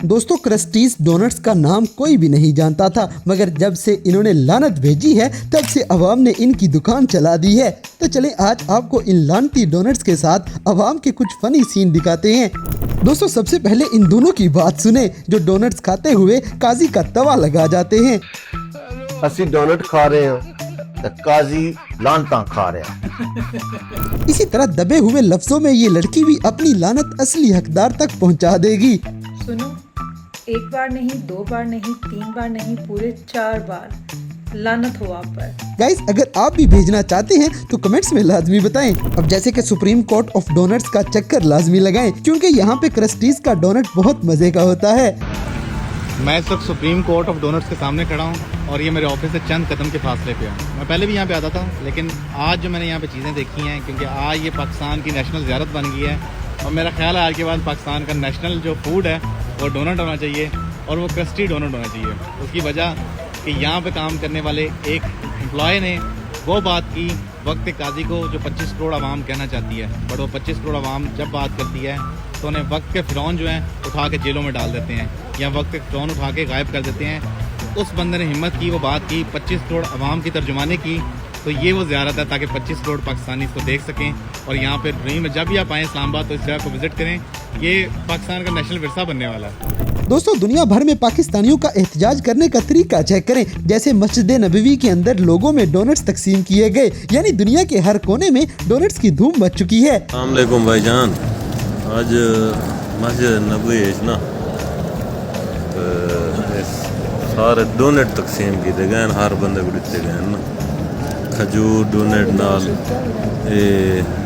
दोस्तों क्रस्टीज डोनट्स का नाम कोई भी नहीं जानता था, मगर जब से इन्होंने लानत भेजी है तब से अवाम ने इनकी दुकान चला दी है। तो चले आज आपको इन लानती डोनट्स के साथ अवाम के कुछ फनी सीन दिखाते हैं। दोस्तों सबसे पहले इन दोनों की बात सुने जो डोनट्स खाते हुए काजी का तवा लगा जाते हैं। ਅਸੀਂ डोनट खा रहे हैं तो काजी लानता खा रहा। इसी तरह दबे हुए लफ्जों में ये लड़की भी अपनी लानत असली हकदार तक पहुंचा देगी। सुनो, एक बार नहीं, दो बार नहीं, तीन बार नहीं, पूरे 4 बार लानत हो आप पर। गाइस अगर आप भी भेजना चाहते हैं तो कमेंट्स में लाजमी बताएं। अब जैसे कि सुप्रीम कोर्ट ऑफ डोनट्स का चक्कर लाजमी लगाएं क्योंकि यहाँ पे क्रस्टीज का डोनट बहुत मजे का होता है। मैं इस वक्त सुप्रीम कोर्ट ऑफ डोनट्स के सामने खड़ा हूँ और ये मेरे ऑफिस से चंद कदम के फासले पे है। मैं पहले भी यहाँ पे आता था, लेकिन आज जो मैंने यहाँ पे चीज़ें देखी हैं, क्योंकि आज ये पाकिस्तान की नेशनल ज़ियारत बन गई है और मेरा ख्याल है आज के बाद पाकिस्तान का नेशनल जो फूड है वो डोनट होना चाहिए और वो क्रस्टी डोनट होना चाहिए। उसकी वजह कि यहाँ पे काम करने वाले एक एम्प्लॉय ने वो बात की वक्त काजी को जो 25 करोड़ आवाम कहना चाहती है, बट वो 25 करोड़ आवाम जब बात करती है तो उन्हें वक्त के फ़िरौन जो हैं उठा के जेलों में डाल देते हैं या वक्त के फ़िरौन उठा के गायब कर देते हैं। उस बंदे ने हिम्मत की, वो बात की 25 करोड़ आवाम की तर्जुमानी की, तो ये वो ज़ियारत है ताकि 25 करोड़ पाकिस्तानी इसको देख सकें। और यहाँ पे ड्रीम में जब भी आप आएँ इस्लामाबाद तो इस जगह को विज़िट करें। ये पाकिस्तान का नेशनल विरसा बनने वाला है। दोस्तों दुनिया भर में पाकिस्तानियों का एहतजाज करने का तरीका चेक करें। जैसे मस्जिद नबवी के अंदर लोगों में डोनट्स तकसीम किए गए, यानी दुनिया के हर कोने में डोनट्स की धूम मच चुकी है। अस्सलाम वालेकुम भाईजान, आज मस्जिद नबवी ना सारे डोनट तकसीम किए गए, हर बंदे को दिते गए ना। खजूर डोनट नाल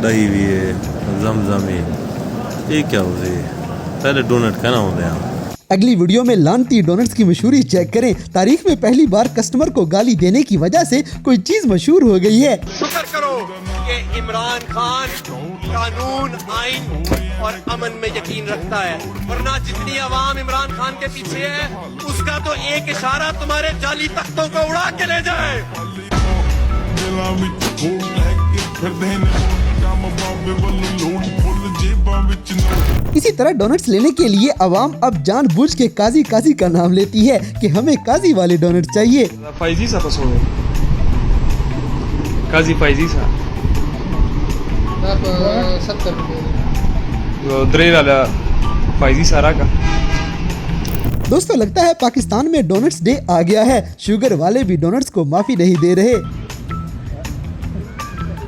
दही भी है, जमजम ये क्या होती है, पहले डोनट कहना होते हैं। अगली वीडियो में लानती डोनट्स की मशहूरी चेक करें। तारीख में पहली बार कस्टमर को गाली देने की वजह से कोई चीज मशहूर हो गई है। शुक्र करो कि इमरान खान कानून, आइन और अमन में यकीन रखता है, वरना जितनी आवाम इमरान खान के पीछे है उसका तो एक इशारा तुम्हारे जाली तख्तों को उड़ा के ले जाए। इसी तरह डोनट्स लेने के लिए अवाम अब जानबूझ के काजी काजी का नाम लेती है कि हमें काजी वाले डोनट चाहिए। फाइजी सा पसों काजी फाइजी सा 70 रुपये दरे वाला फाइजी सारा का। दोस्तों लगता है पाकिस्तान में डोनट्स डे आ गया है। शुगर वाले भी डोनट्स को माफी नहीं दे रहे।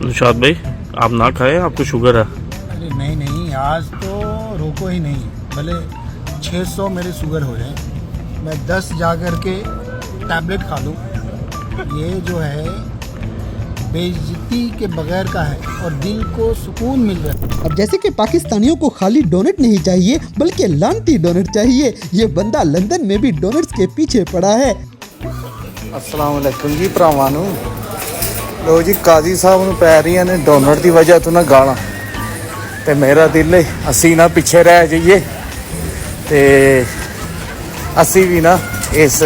निशाद भाई आप ना खाएं, आपको शुगर है। अरे नहीं, आज तो रोको ही नहीं, भले 600 मेरे शुगर हो जाए, मैं 10 जा कर के टैबलेट खा लूँ। ये जो है बेइज्जती के बगैर का है और दिल को सुकून मिल रहा है। अब जैसे कि पाकिस्तानियों को खाली डोनट नहीं चाहिए बल्कि लानती डोनट चाहिए, ये बंदा लंदन में भी डोनट्स के पीछे पड़ा है। अस्सलाम वालेकुम जी भरावां नूं। लो जी काजी साहब नूं पै रही ने डोनट की वजह तो ना गाला, ते मेरा दिल है असी ना पिछे रह जाइए ते असी भी ना इस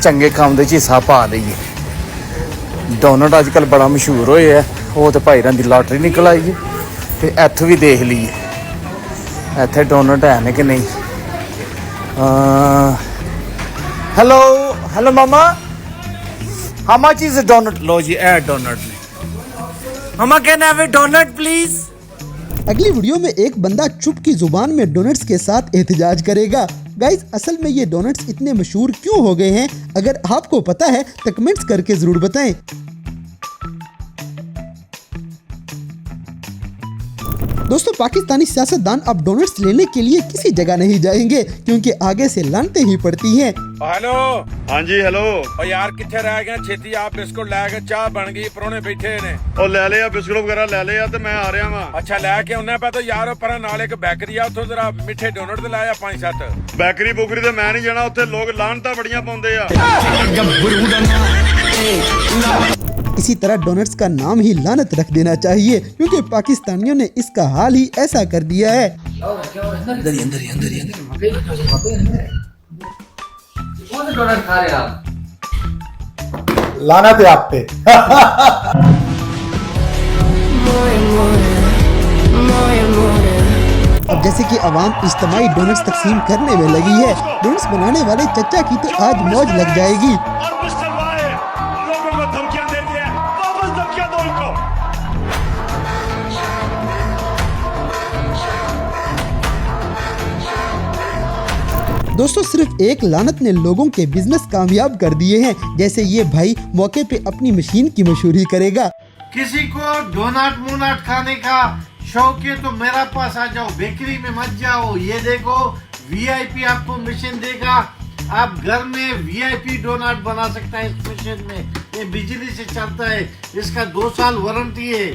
चंगे काम दे हिस्सा पा दईए। डोनट अजकल बड़ा मशहूर होए है, वो तो भाई दी लॉटरी निकल आई है ते इत्थों भी देख लीए इत्थे डोनट है ने कि नहीं। हेलो हेलो मामा, how much is a donut? लो जी ए डोनट ने मामा can have a donut please। अगली वीडियो में एक बंदा चुप की जुबान में डोनट्स के साथ एहतजाज करेगा। गाइज असल में ये डोनट्स इतने मशहूर क्यों हो गए हैं, अगर आपको पता है तो कमेंट्स करके जरूर बताएं। दोस्तों पाकिस्तानी सियासतदान अब डोनट्स लेने के लिए किसी जगह नहीं जाएंगे क्योंकि आगे से लानते ही पड़ती हैं। हेलो, हाँ जी हेलो। और यार किथे रह गए, छेती आप बिस्कुट लैके, चाह बन गई, परौने बैठे ने। और ले लिया बिस्कुट वगैरह ले लिया तो मैं आ रहा वहां। अच्छा लैके उन्हें पे तो यार पर नाल एक बेकरी आ, उथों जरा मिठे डोनट ते लाया 5-7। बैकरी बुकरी ते मैं नहीं जाना, उत्थे लोग लानता बड़ियां पाउंदे आ। इसी तरह डोनट्स का नाम ही लानत रख देना चाहिए क्योंकि पाकिस्तानियों ने इसका हाल ही ऐसा कर दिया है। डोनट खा रहे आप, लानत है आप पे। अब जैसे कि आवाम इज्तिमाई डोनट्स तकसीम करने में लगी है, डोनट्स बनाने वाले चचा की तो आज मौज लग जाएगी। दोस्तों सिर्फ एक लानत ने लोगों के बिजनेस कामयाब कर दिए हैं। जैसे ये भाई मौके पे अपनी मशीन की मशहूरी करेगा। किसी को डोनट मुनट खाने का शौक है तो मेरा पास आ जाओ, बेकरी में मत जाओ। ये देखो वीआईपी आपको मशीन देगा, आप घर में वीआईपी डोनट बना सकता है इस मशीन में। ये बिजली से चलता है, इसका 2 साल वारंटी है।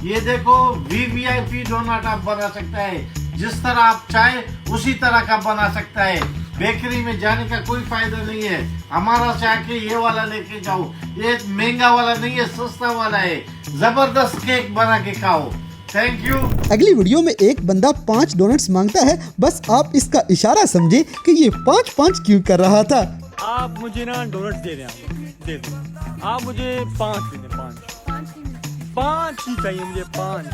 ये देखो वीवीआईपी डोनट आप बना सकता है, जिस तरह आप चाहे उसी तरह का बना सकता है। बेकरी में जाने का कोई फायदा नहीं है। हमारा से आके ये वाला लेके जाओ, ये महंगा वाला नहीं है, सस्ता वाला है। जबरदस्त केक बना के खाओ। Thank you. अगली वीडियो में एक बंदा 5 डोनट्स मांगता है, बस आप इसका इशारा समझे कि ये 5-5 क्यों कर रहा था। आप मुझे ना डोनट्स दे दें, आप मुझे 5 दे दें, 5 ही चाहिए मुझे, 5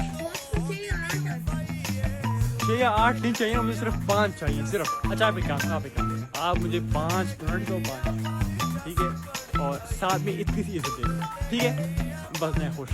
6 या 8 नहीं चाहिए मुझे, सिर्फ 5 चाहिए सिर्फ। अच्छा आप एक काम, आप मुझे 5 डोनट दो, 5, ठीक है, और साथ में इतनी सी इज्जत दे दो, ठीक है, बस मैं खुश।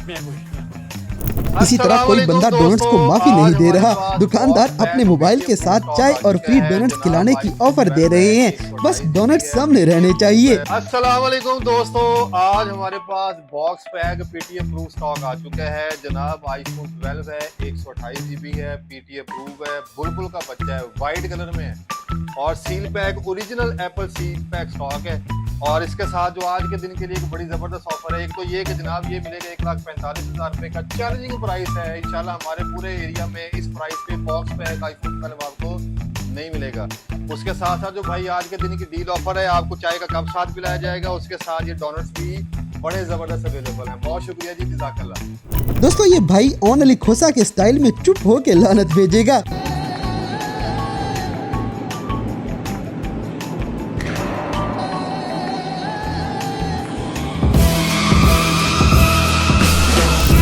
इसी तरह कोई बंदा डोनट्स को माफी नहीं दे रहा। दुकानदार अपने मोबाइल के साथ चाय और फ्री डोनट्स खिलाने की ऑफर दे रहे हैं, बस डोनट्स सामने रहने चाहिए। अस्सलाम वालेकुम दोस्तों, आज हमारे पास box pack PTA proof stock आ चुका है जनाब। आईफोन 12 है, 128 GB है, पीटीए प्रूफ है, बुलबुल का बच्चा है, वाइट कलर में है और seal pack original Apple seal pack stock है। और इसके साथ जो आज के दिन के लिए एक बड़ी जबरदस्त ऑफर है। एक तो ये कि जनाब ये मिलेगा 1,45,000 रुपए का चैलेंजिंग प्राइस है। इंशाल्लाह हमारे पूरे एरिया में इस प्राइस पे बॉक्स पैक आईफोन 12 आपको नहीं मिलेगा। उसके साथ साथ जो भाई आज के दिन की डील ऑफर है, आपको चाय का कप साथ पिलाया जाएगा। उसके साथ ये डोनट्स भी बड़े जबरदस्त अवेलेबल हैं। बहुत शुक्रिया जी, जज़ाकल्लाह। दोस्तों ये भाई ऑन अली खोसा के स्टाइल में चुप होके लानत भेजेगा।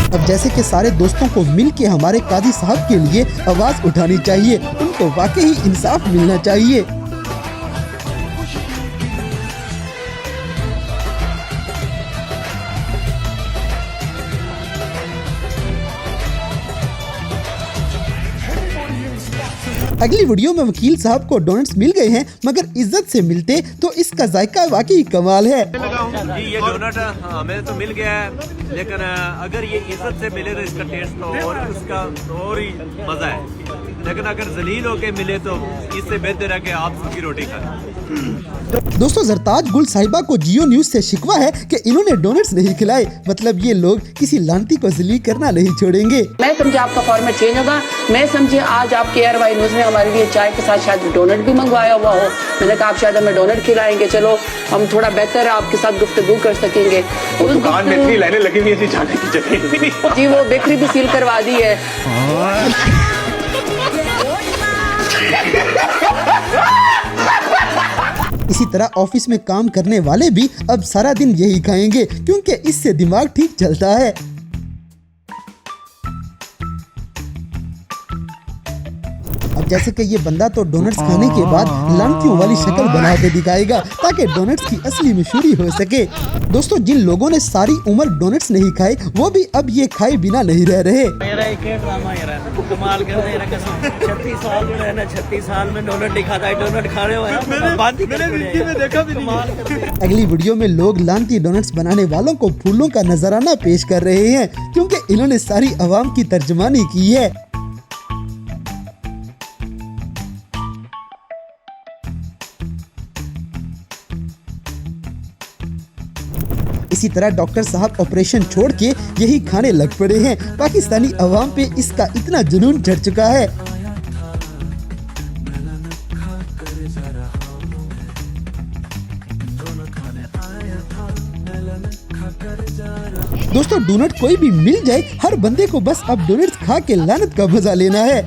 अब जैसे कि सारे दोस्तों को मिल के हमारे काजी साहब के लिए आवाज उठानी चाहिए, उनको वाकई इंसाफ मिलना चाहिए। अगली वीडियो में वकील साहब को डोनट्स मिल गए हैं, मगर इज्जत से मिलते तो इसका जायका वाकई कमाल है। जी ये डोनट हमें तो मिल गया है, लेकिन अगर ये इज्जत से मिले तो इसका टेस्ट तो और उसका और ही मजा है। लेकिन अगर जलील होके मिले तो इससे बेहतर है कि आप सूखी रोटी खाएं। दोस्तों जरताज गुल साहिबा को जियो न्यूज से शिकवा है कि इन्होंने डोनट्स नहीं खिलाए, मतलब ये लोग किसी लानती को जलील करना नहीं छोड़ेंगे। मैं समझे आपका फॉर्मेट चेंज होगा, मैं समझे आज आपके एयरवाई न्यूज ने हमारे लिए चाय के साथ शायद डोनट भी मंगवाया हुआ हो। मैंने कहा आप शायद हमें डोनट खिलाएंगे, चलो हम थोड़ा बेहतर आपके साथ गुफ्तगू कर सकेंगे। दुकान में इतनी लाइनें लगी हुई थी जाने की जगह जी वो बेकरी भी सील करवा दी है। इसी तरह ऑफिस में काम करने वाले भी अब सारा दिन यही खाएंगे, क्योंकि इससे दिमाग ठीक चलता है। अब जैसे कि ये बंदा तो डोनट्स खाने के बाद लानतियों वाली शक्ल बना के दिखाएगा ताकि डोनट्स की असली मशहूरी हो सके। दोस्तों जिन लोगों ने सारी उम्र डोनट्स नहीं खाए वो भी अब ये खाए बिना नहीं रह रहे। मेरा एक ड्रामा ये रहा, कमाल कर रहे हैं कसम। 36 साल में रहना, 36 साल में डोनट नहीं खाता है, डोनट खा रहे हो यार, मैंने वीडियो में देखा भी नहीं। अगली वीडियो में लोग लानती डोनट्स बनाने वालों को फूलों का नजराना पेश कर रहे हैं, क्योंकि इन्होंने सारी आवाम की तर्जुमानी की है। इसी तरह डॉक्टर साहब ऑपरेशन छोड़ के यही खाने लग पड़े हैं। पाकिस्तानी अवाम पे इसका इतना जुनून चढ़ चुका है। दोस्तों डोनट कोई भी मिल जाए, हर बंदे को बस अब डोनट्स खा के लानत का मजा लेना है।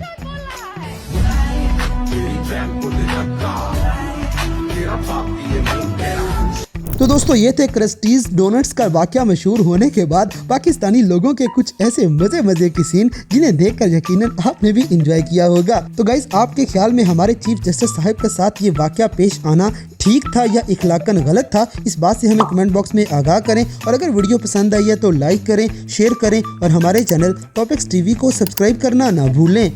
तो दोस्तों ये थे क्रस्टीज डोनट्स का वाकया मशहूर होने के बाद पाकिस्तानी लोगों के कुछ ऐसे मजे की सीन जिन्हें देखकर यकीनन आपने भी एंजॉय किया होगा। तो गाइस, आपके ख्याल में हमारे चीफ जस्टिस साहब के साथ ये वाकया पेश आना ठीक था या इखलाकन गलत था? इस बात से हमें कमेंट बॉक्स में आगाह करें और अगर वीडियो पसंद आई है तो लाइक करें, शेयर करें और हमारे चैनल टॉपिक्स टीवी को सब्सक्राइब करना ना भूलें।